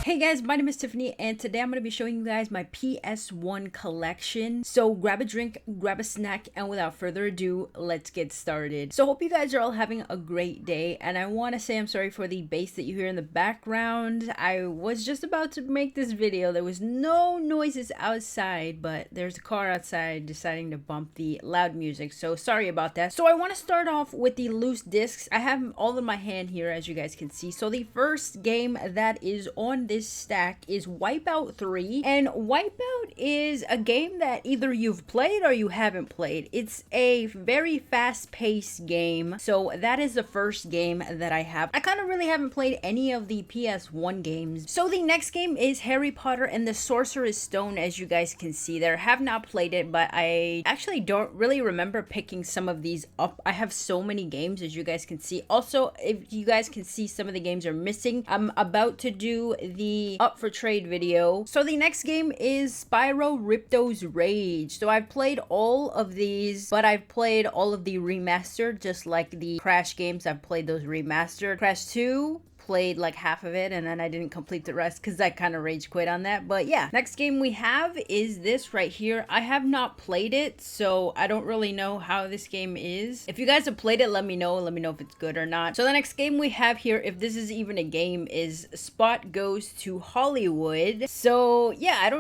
Hey guys, my name is Tiffany and today I'm going to be showing you guys my PS1 collection. So grab a drink, grab a snack, and without further ado, let's get started. So hope you guys are all having a great day, and I want to say I'm sorry for the bass that you hear in the background. I was just about to make this video. There was no noises outside, but there's a car outside deciding to bump the loud music, so sorry about that. So I want to start off with the loose discs. I have them all in my hand here, as you guys can see. So the first game that is on this stack is Wipeout 3, and Wipeout is a game that either you've played or you haven't played. It's a very fast-paced game, so that is the first game that I have. I kind of really haven't played any of the PS1 games. So the next game is Harry Potter and the Sorcerer's Stone, as you guys can see there. Have not played it, but I actually don't really remember picking some of these up. I have so many games, as you guys can see. Also, if you guys can see, some of the games are missing. I'm about to do the up for trade video. So the next game is Spyro Ripto's Rage. So I've played all of these, but I've played all of the remastered, just like the Crash games. I've played those remastered. Crash 2, played like half of it, and then I didn't complete the rest because I kind of rage quit on that. But yeah, next game we have is this right here. I have not played it, so I don't really know how this game is. If you guys have played it, let me know if it's good or not. So the next game we have here, if this is even a game, is Spot Goes to Hollywood. So yeah,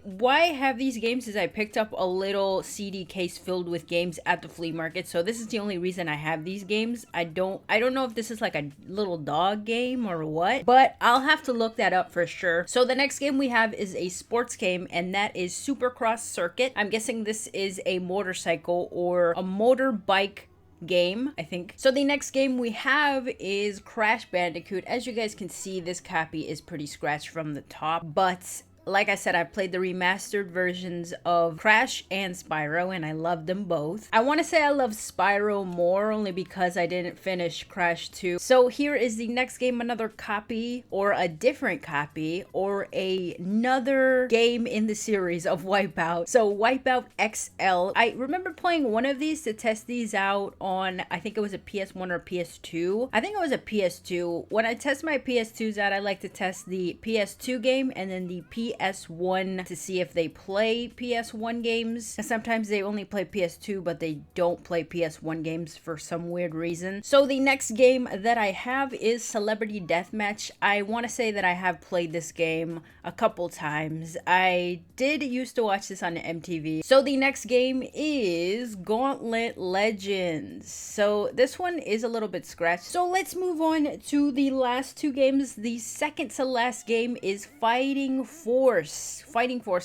why I have these games is I picked up a little CD case filled with games at the flea market, so this is the only reason I have these games. I don't know if this is like a little dog game or what, but I'll have to look that up for sure. So the next game we have is a sports game, and that is Supercross Circuit. I'm guessing this is a motorcycle or a motorbike game, I think. So the next game we have is Crash Bandicoot. As you guys can see, this copy is pretty scratched from the top, but like I said, I played the remastered versions of Crash and Spyro, and I love them both. I want to say I love Spyro more only because I didn't finish Crash 2. So here is the next game, another copy or a different copy or another game in the series of Wipeout. So Wipeout XL. I remember playing one of these to test these out on, I think it was a PS1 or PS2. I think it was a PS2. When I test my PS2s out, I like to test the PS2 game and then the PS1 to see if they play PS1 games. And sometimes they only play PS2, but they don't play PS1 games for some weird reason. So the next game that I have is Celebrity Deathmatch. I want to say that I have played this game a couple times. I did used to watch this on MTV. So the next game is Gauntlet Legends. So this one is a little bit scratched. So let's move on to the last two games. The second to last game is Fighting Force.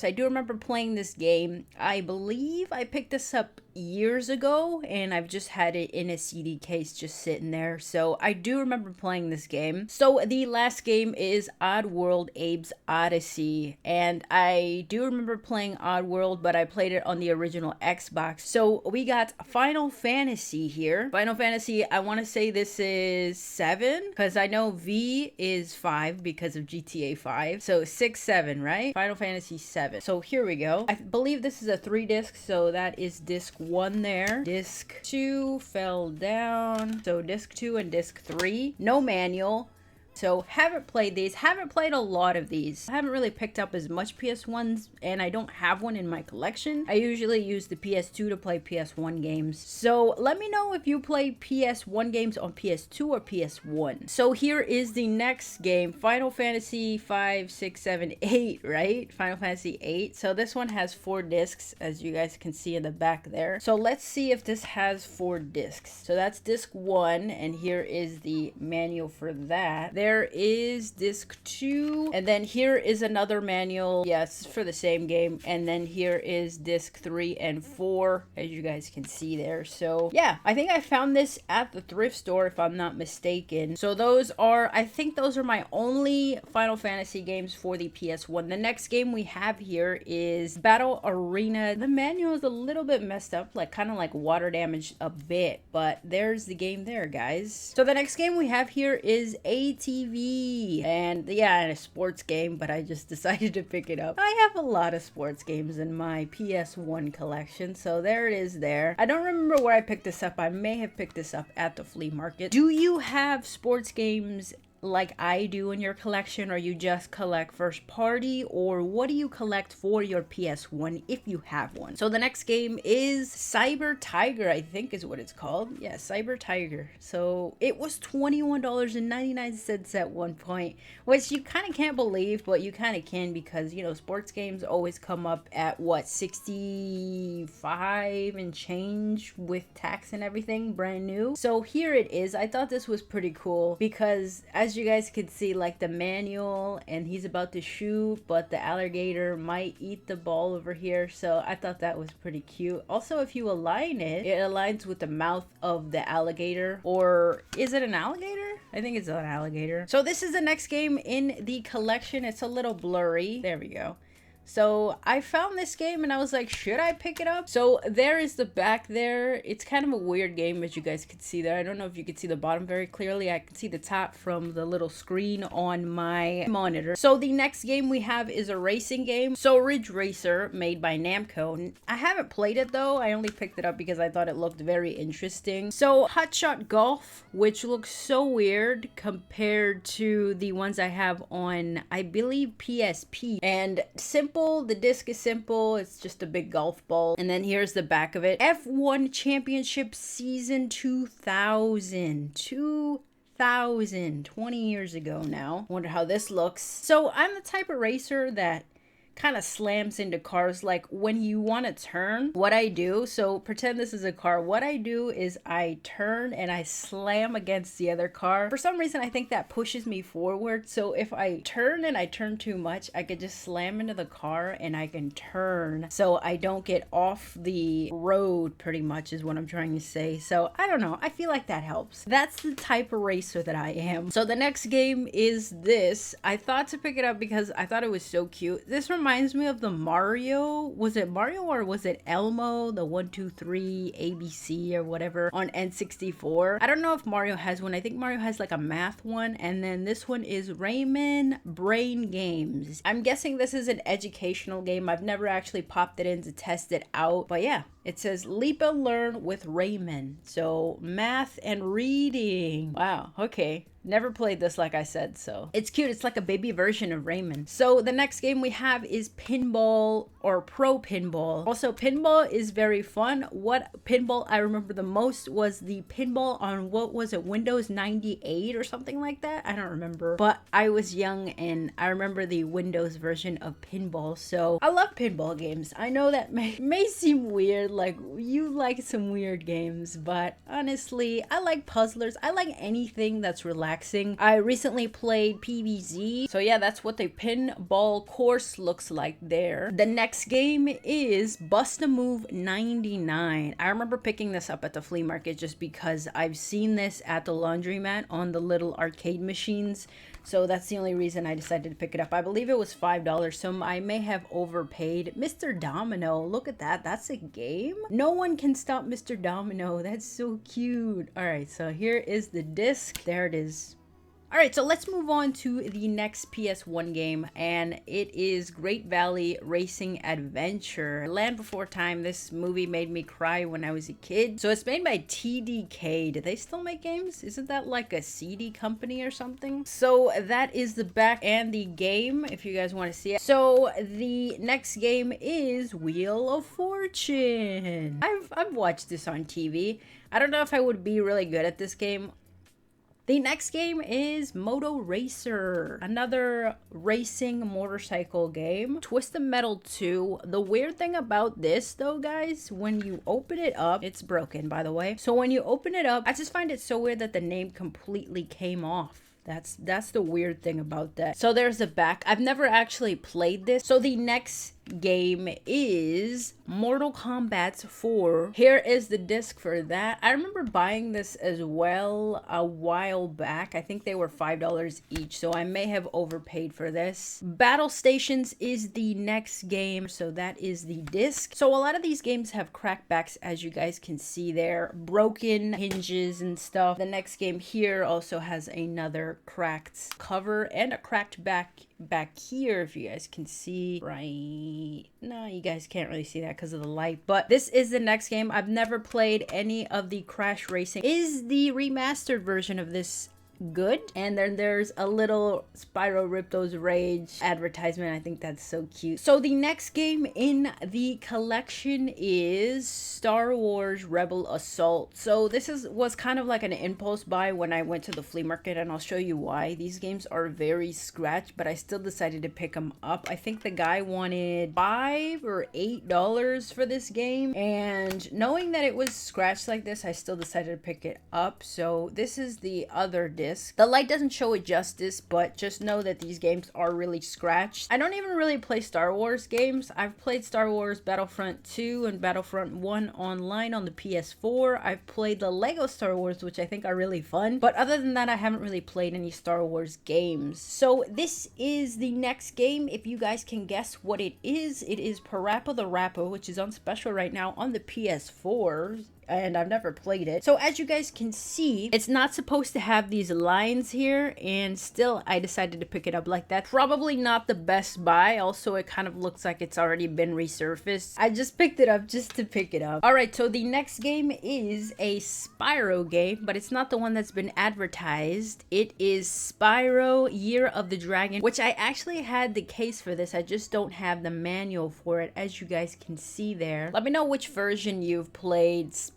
I do remember playing this game. I believe I picked this up years ago, and I've just had it in a CD case just sitting there, so I do remember playing this game. So the last game is Oddworld Abe's Odyssey, and I do remember playing Oddworld, but I played it on the original Xbox. So we got Final Fantasy here. Final Fantasy, I want to say this is 7, because I know V is 5 because of GTA 5, so 6, 7, right? Final Fantasy 7. So here we go. I believe this is a 3-disc, so that is disc 1 there. Disc 2 fell down. So disc 2 and disc 3. No manual. So haven't played these, haven't played a lot of these. I haven't really picked up as much PS1s, and I don't have one in my collection. I usually use the PS2 to play PS1 games. So let me know if you play PS1 games on PS2 or PS1. So here is the next game, Final Fantasy 5, 6, 7, 8, right? Final Fantasy 8. So this one has 4 discs, as you guys can see in the back there. So let's see if this has 4 discs. So that's disc 1, and here is the manual for that. There is disc 2, and then here is another manual. Yes, for the same game. And then here is disc 3 and 4, as you guys can see there. So yeah, I think I found this at the thrift store if I'm not mistaken. So I think those are my only Final Fantasy games for the PS1. The next game we have here is Battle Arena. The manual is a little bit messed up, like kind of like water damaged a bit, but there's the game there, guys. So the next game we have here is AT TV. And yeah, a sports game, but I just decided to pick it up. I have a lot of sports games in my PS1 collection, so there it is there. I don't remember where I picked this up. I may have picked this up at the flea market. Do you have sports games like I do in your collection, or you just collect first party, or what do you collect for your PS1 if you have one? So the next game is Cyber Tiger, I think is what it's called. Yeah, Cyber Tiger. So it was $21.99 at one point, which you kind of can't believe, but you kind of can, because you know sports games always come up at what, 65 and change with tax and everything, brand new. So here it is. I thought this was pretty cool because, as you guys could see, like the manual, and he's about to shoot, but the alligator might eat the ball over here. So I thought that was pretty cute. Also, if you align it, it aligns with the mouth of the alligator. Or is it an alligator? I think it's an alligator. So this is the next game in the collection. It's a little blurry. There we go. So I found this game and I was like, should I pick it up? So there is the back there. It's kind of a weird game, as you guys could see there. I don't know if you could see the bottom very clearly. I can see the top from the little screen on my monitor. So the next game we have is a racing game. So Ridge Racer, made by Namco. I haven't played it though. I only picked it up because I thought it looked very interesting. So Hot Shot Golf, which looks so weird compared to the ones I have on, I believe, PSP. And simple, the disc is simple, it's just a big golf ball. And then here's the back of it. F1 Championship Season 2000, 20 years ago now. Wonder how this looks. So I'm the type of racer that kind of slams into cars. Like when you want to turn, what I do, so pretend this is a car, what I do is I turn and I slam against the other car. For some reason I think that pushes me forward, so if I turn and I turn too much, I could just slam into the car and I can turn so I don't get off the road, pretty much is what I'm trying to say. So I don't know, I feel like that helps. That's the type of racer that I am. So the next game is this. I thought to pick it up because I thought it was so cute. This reminds me of the Mario. Was it Mario or was it Elmo? The 1, 2, 3 ABC or whatever on N64. I don't know if Mario has one. I think Mario has like a math one. And then this one is Rayman Brain Games. I'm guessing this is an educational game. I've never actually popped it in to test it out. But yeah, it says Leap and Learn with Rayman. So math and reading. Wow, okay. Never played this, like I said, so it's cute. It's like a baby version of Rayman. So the next game we have is Pinball, or Pro Pinball. Also, pinball is very fun. What pinball I remember the most was the pinball on, what was it, Windows 98 or something like that? I don't remember, but I was young and I remember the Windows version of pinball. So I love pinball games. I know that may seem weird, like you like some weird games, but honestly, I like puzzlers. I like anything that's relaxing. I recently played PvZ. So yeah, that's what the pinball course looks like there. The next game is Bust a Move 99. I remember picking this up at the flea market just because I've seen this at the laundromat on the little arcade machines. So that's the only reason I decided to pick it up. I believe it was $5, so I may have overpaid. Mr. Domino, look at that. That's a game? No one can stop Mr. Domino. That's so cute. All right, so here is the disc. There it is. All right, so let's move on to the next PS1 game, and it is Great Valley Racing Adventure. Land Before Time. This movie made me cry when I was a kid. So it's made by TDK. Do they still make games? Isn't that like a CD company or something? So that is the back and the game, if you guys want to see it. So the next game is Wheel of Fortune. I've watched this on TV. I don't know if I would be really good at this game. The next game is Moto Racer, another racing motorcycle game. Twisted Metal 2. The weird thing about this though, guys, when you open it up, it's broken by the way. So when you open it up, I just find it so weird that the name completely came off. That's the weird thing about that. So there's the back. I've never actually played this. So the next game is Mortal Kombat 4. Here is the disc for that. I remember buying this as well a while back. I think they were $5 each, so I may have overpaid for this. Battlestations is the next game, so that is the disc. So a lot of these games have cracked backs, as you guys can see there, broken hinges and stuff. The next game here also has another cracked cover and a cracked back here, if you guys can see. Right, no, you guys can't really see that because of the light, but this is the next game. I've never played any of the Crash Racing. Is the remastered version of this good. And then there's a little Spyro Ripto's Rage advertisement. I think that's so cute. So the next game in the collection is Star Wars Rebel Assault. So this was kind of like an impulse buy when I went to the flea market, and I'll show you why. These games are very scratched, but I still decided to pick them up. I think the guy wanted $5 or $8 for this game, and knowing that it was scratched like this, I still decided to pick it up. So this is the other disc. The light doesn't show it justice, but just know that these games are really scratched. I don't even really play Star Wars games. I've played Star Wars Battlefront 2 and Battlefront 1 online on the PS4. I've played the Lego Star Wars, which I think are really fun, but other than that, I haven't really played any Star Wars games. So this is the next game. If you guys can guess what it is Parappa the Rapper, which is on special right now on the PS4. And I've never played it. So as you guys can see, it's not supposed to have these lines here, and still I decided to pick it up like that. Probably not the best buy. Also, it kind of looks like it's already been resurfaced. I just picked it up just to pick it up. Alright, so the next game is a Spyro game, but it's not the one that's been advertised. It is Spyro Year of the Dragon, which I actually had the case for this. I just don't have the manual for it, as you guys can see there. Let me know which version you've played Spyro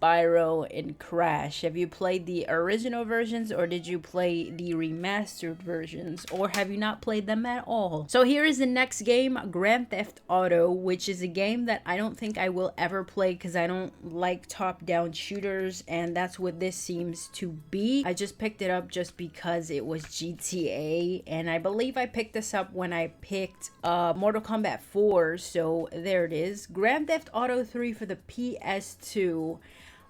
and Crash. Have you played the original versions, or did you play the remastered versions, or have you not played them at all? So here is the next game, Grand Theft Auto, which is a game that I don't think I will ever play because I don't like top-down shooters, and that's what this seems to be. I just picked it up just because it was GTA, and I believe I picked this up when I picked Mortal Kombat 4, so there it is. Grand Theft Auto 3 for the PS2.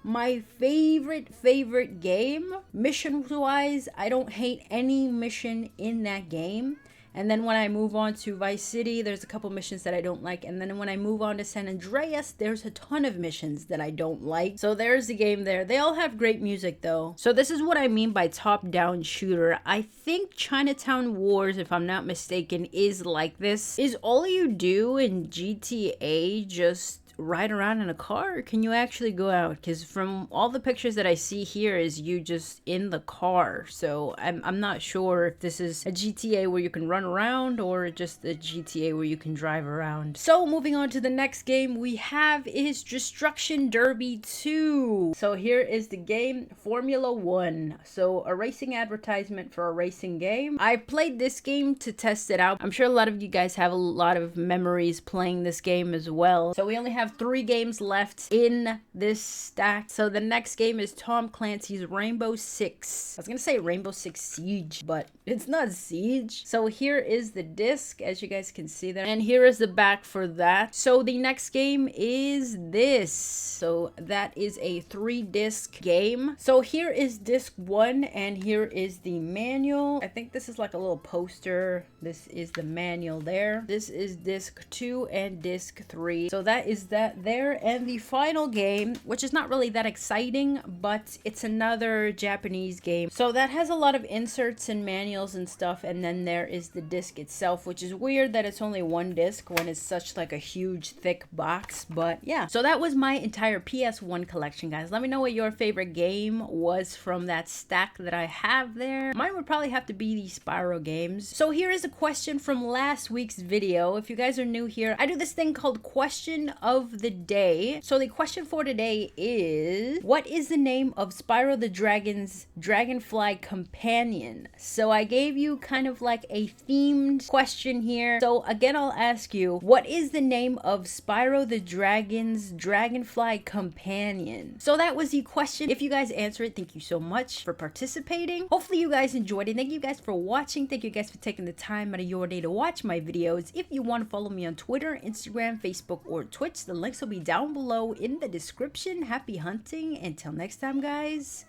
My favorite game. Mission wise, I don't hate any mission in that game. And then when I move on to Vice City, there's a couple missions that I don't like. And then when I move on to San Andreas, there's a ton of missions that I don't like. So there's the game there. They all have great music though. So this is what I mean by top-down shooter. I think Chinatown Wars, if I'm not mistaken, is like this. Is all you do in GTA just ride around in a car, or can you actually go out? Because from all the pictures that I see here is you just in the car. So I'm not sure if this is a GTA where you can run around or just a GTA where you can drive around. So moving on to the next game we have is Destruction Derby 2. So here is the game, Formula 1. So a racing advertisement for a racing game. I played this game to test it out. I'm sure a lot of you guys have a lot of memories playing this game as well. So we only have 3 games left in this stack. So the next game is Tom Clancy's Rainbow Six. I was gonna say Rainbow Six Siege, but it's not Siege. So here is the disc, as you guys can see there, and here is the back for that. So the next game is this. So that is a 3-disc game. So here is disc 1, and here is the manual. I think this is like a little poster. This is the manual there. This is disc 2 and disc 3. So that is that there. And the final game, which is not really that exciting, but it's another Japanese game. So that has a lot of inserts and manuals and stuff, and then there is the disc itself, which is weird that it's only 1 disc when it's such like a huge thick box. But yeah, so that was my entire PS1 collection, guys. Let me know what your favorite game was from that stack that I have there. Mine would probably have to be the Spyro games. So here is a question from last week's video. If you guys are new here, I do this thing called Question of the Day. So the question for today is, what is the name of Spyro the Dragon's Dragonfly companion? So I gave you kind of like a themed question here. So again, I'll ask you, what is the name of Spyro the Dragon's Dragonfly companion? So that was the question. If you guys answer it, thank you so much for participating. Hopefully you guys enjoyed it. Thank you guys for watching. Thank you guys for taking the time out of your day to watch my videos. If you want to follow me on Twitter, Instagram, Facebook, or Twitch, the links will be down below in the description. Happy hunting. Until next time, guys,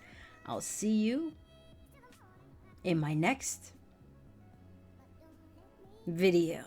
I'll see you in my next video.